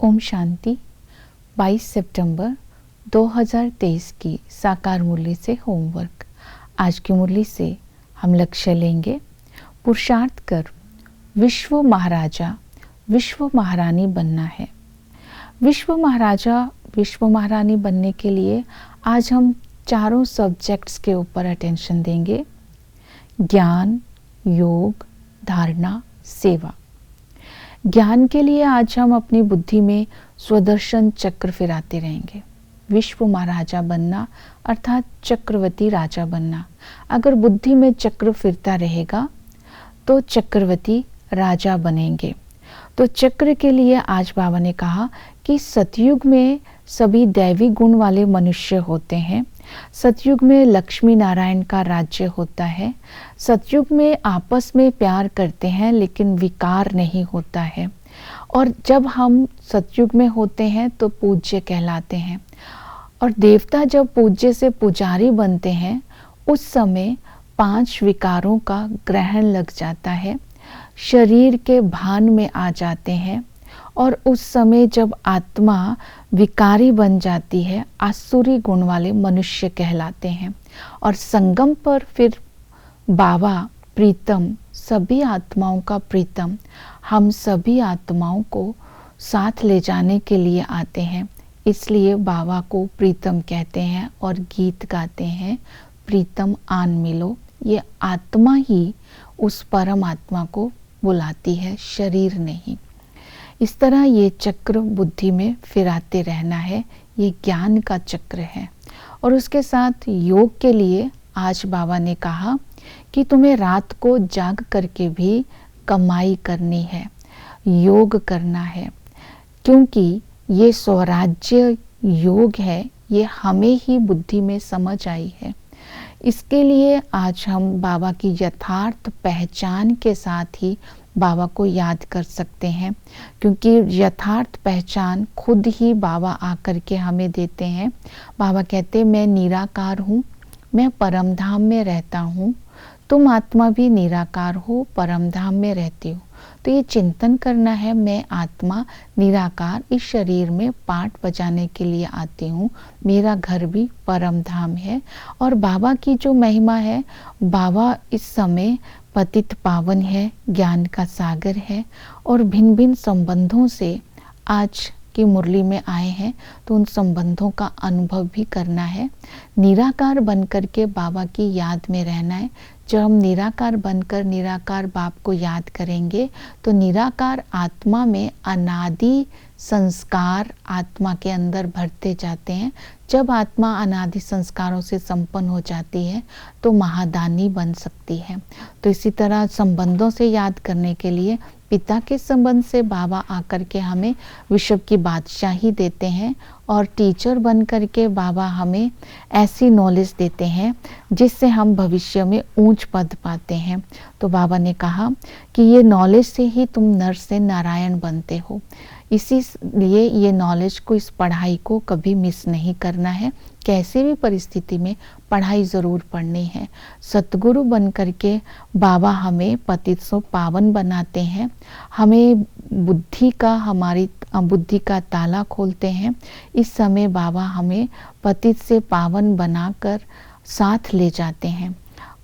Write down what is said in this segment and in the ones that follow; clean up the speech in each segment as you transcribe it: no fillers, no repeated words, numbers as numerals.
ओम शांति। 22 सितंबर 2023 की साकार मुरली से होमवर्क। आज की मुरली से हम लक्ष्य लेंगे, पुरुषार्थ कर विश्व महाराजा विश्व महारानी बनना है। विश्व महाराजा विश्व महारानी बनने के लिए आज हम चारों सब्जेक्ट्स के ऊपर अटेंशन देंगे: ज्ञान, योग, धारणा, सेवा। ज्ञान के लिए आज हम अपनी बुद्धि में स्वदर्शन चक्र फिराते रहेंगे। विश्व महाराजा बनना अर्थात चक्रवर्ती राजा बनना। अगर बुद्धि में चक्र फिरता रहेगा तो चक्रवर्ती राजा बनेंगे। तो चक्र के लिए आज बाबा ने कहा कि सतयुग में सभी दैवी गुण वाले मनुष्य होते हैं। सतयुग में लक्ष्मी नारायण का राज्य होता है। सतयुग में आपस में प्यार करते हैं लेकिन विकार नहीं होता है। और जब हम सतयुग में होते हैं तो पूज्य कहलाते हैं। और देवता जब पूज्य से पुजारी बनते हैं उस समय 5 विकारों का ग्रहण लग जाता है, शरीर के भान में आ जाते हैं। और उस समय जब आत्मा विकारी बन जाती है, आसुरी गुण वाले मनुष्य कहलाते हैं। और संगम पर फिर बाबा प्रीतम, सभी आत्माओं का प्रीतम, हम सभी आत्माओं को साथ ले जाने के लिए आते हैं। इसलिए बाबा को प्रीतम कहते हैं और गीत गाते हैं, प्रीतम आन मिलो। ये आत्मा ही उस परम आत्मा को बुलाती है, शरीर नहीं। इस तरह ये चक्र बुद्धि में फिराते रहना है, ये ज्ञान का चक्र है। और उसके साथ योग के लिए आज बाबा ने कहा कि तुम्हें रात को जाग करके भी कमाई करनी है, योग करना है, क्योंकि ये स्वराज्य योग है, ये हमें ही बुद्धि में समझ आई है। इसके लिए आज हम बाबा की यथार्थ पहचान के साथ ही बाबा को याद कर सकते हैं, क्योंकि यथार्थ पहचान खुद ही बाबा आकर के हमें देते हैं। बाबा कहते हैं, मैं निराकार हूँ, मैं परम धाम में रहता हूँ, तुम आत्मा भी निराकार हो, परम धाम में रहती हो। तो ये चिंतन करना है, मैं आत्मा निराकार इस शरीर में पाठ बजाने के लिए आती हूँ, मेरा घर भी परम धाम है। और बाबा की जो महिमा है, बाबा इस समय पतित पावन है, ज्ञान का सागर है और भिन्न भिन्न संबंधों से आज की मुरली में आए हैं, तो उन संबंधों का अनुभव भी करना है। निराकार बनकर के बाबा की याद में रहना है। जब हम निराकार बनकर निराकार बाप को याद करेंगे तो निराकार आत्मा में अनादि संस्कार आत्मा के अंदर भरते जाते हैं। जब आत्मा अनादि संस्कारों से संपन्न हो जाती है तो महादानी बन सकती है। तो इसी तरह संबंधों से याद करने के लिए पिता के संबंध से बाबा आकर के हमें विश्व की बादशाही देते हैं और टीचर बन करके बाबा हमें ऐसी नॉलेज देते हैं जिससे हम भविष्य में ऊंच पद पाते हैं। तो बाबा ने कहा कि ये नॉलेज से ही तुम नर से नारायण बनते हो। इसीलिए ये नॉलेज को, इस पढ़ाई को कभी मिस नहीं करना है। कैसे भी परिस्थिति में पढ़ाई ज़रूर पढ़नी है। सतगुरु बन करके बाबा हमें पतित से पावन बनाते हैं, हमें हमारी बुद्धि का ताला खोलते हैं। इस समय बाबा हमें पतित से पावन बनाकर साथ ले जाते हैं।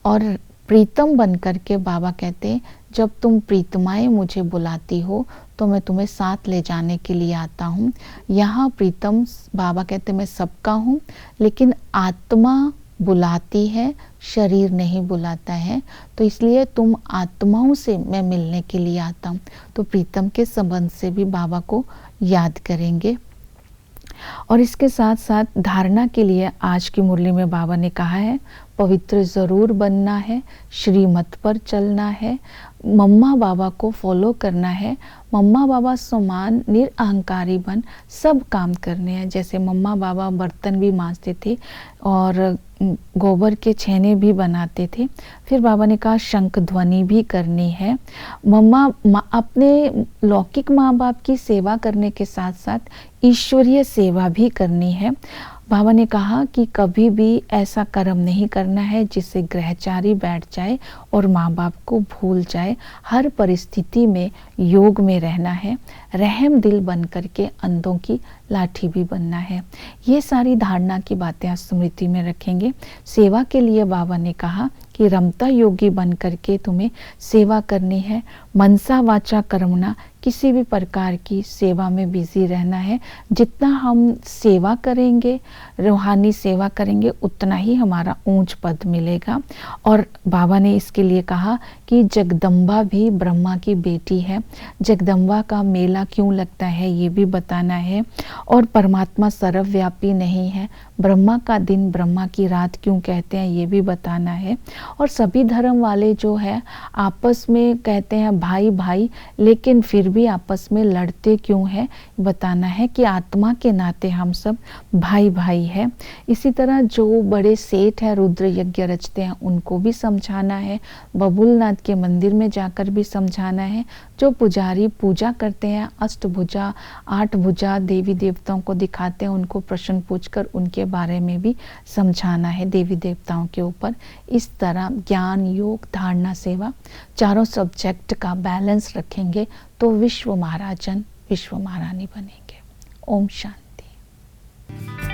और प्रीतम बन करके बाबा कहते हैं, जब तुम प्रीतमाएं मुझे बुलाती हो तो मैं तुम्हें साथ ले जाने के लिए आता हूँ। यहाँ प्रीतम बाबा कहते मैं सबका हूँ, लेकिन आत्मा बुलाती है, शरीर नहीं बुलाता है। तो इसलिए तुम आत्माओं से मैं मिलने के लिए आता हूँ। तो प्रीतम के संबंध से भी बाबा को याद करेंगे। और इसके साथ साथ धारणा के लिए आज की मुरली में बाबा ने कहा है, पवित्र ज़रूर बनना है, श्रीमत पर चलना है, मम्मा बाबा को फॉलो करना है, मम्मा बाबा समान निरअहंकारी बन सब काम करने हैं। जैसे मम्मा बाबा बर्तन भी मांजते थे और गोबर के छेने भी बनाते थे। फिर बाबा ने कहा शंख ध्वनि भी करनी है। अपने लौकिक माँ बाप की सेवा करने के साथ साथ ईश्वरीय सेवा भी करनी है। बाबा ने कहा कि कभी भी ऐसा कर्म नहीं करना है जिससे ग्रहचारी बैठ जाए और माँ बाप को भूल जाए। हर परिस्थिति में योग में रहना है, रहम दिल बन करके अंधों की लाठी भी बनना है। ये सारी धारणा की बातें आप स्मृति में रखेंगे। सेवा के लिए बाबा ने कहा कि रमता योगी बन करके तुम्हें सेवा करनी है। मनसा वाचा कर्मणा, किसी भी प्रकार की सेवा में बिजी रहना है। जितना हम सेवा करेंगे, रूहानी सेवा करेंगे, उतना ही हमारा ऊंच पद मिलेगा। और बाबा ने इसके लिए कहा कि जगदम्बा भी ब्रह्मा की बेटी है। जगदम्बा का मेला क्यों लगता है ये भी बताना है। और परमात्मा सर्वव्यापी नहीं है। ब्रह्मा का दिन ब्रह्मा की रात क्यों कहते हैं ये भी बताना है। और सभी धर्म वाले जो है आपस में कहते हैं भाई भाई, लेकिन फिर भी आपस में लड़ते क्यों है बताना है कि आत्मा के नाते हम सब भाई भाई है। इसी तरह जो बड़े सेठ हैं रुद्र यज्ञ रचते हैं उनको भी समझाना है। बबुलनाथ के मंदिर में जाकर भी समझाना है। जो पुजारी पूजा करते हैं अष्टभुजा 8 भुजा देवी देवताओं को दिखाते हैं, उनको प्रश्न पूछकर उनके बारे में भी समझाना है देवी देवताओं के ऊपर। इस तरह ज्ञान योग धारणा सेवा चारों सब्जेक्ट का बैलेंस रखेंगे तो विश्व महाराजन विश्व महारानी बनेंगे। ओम शांति।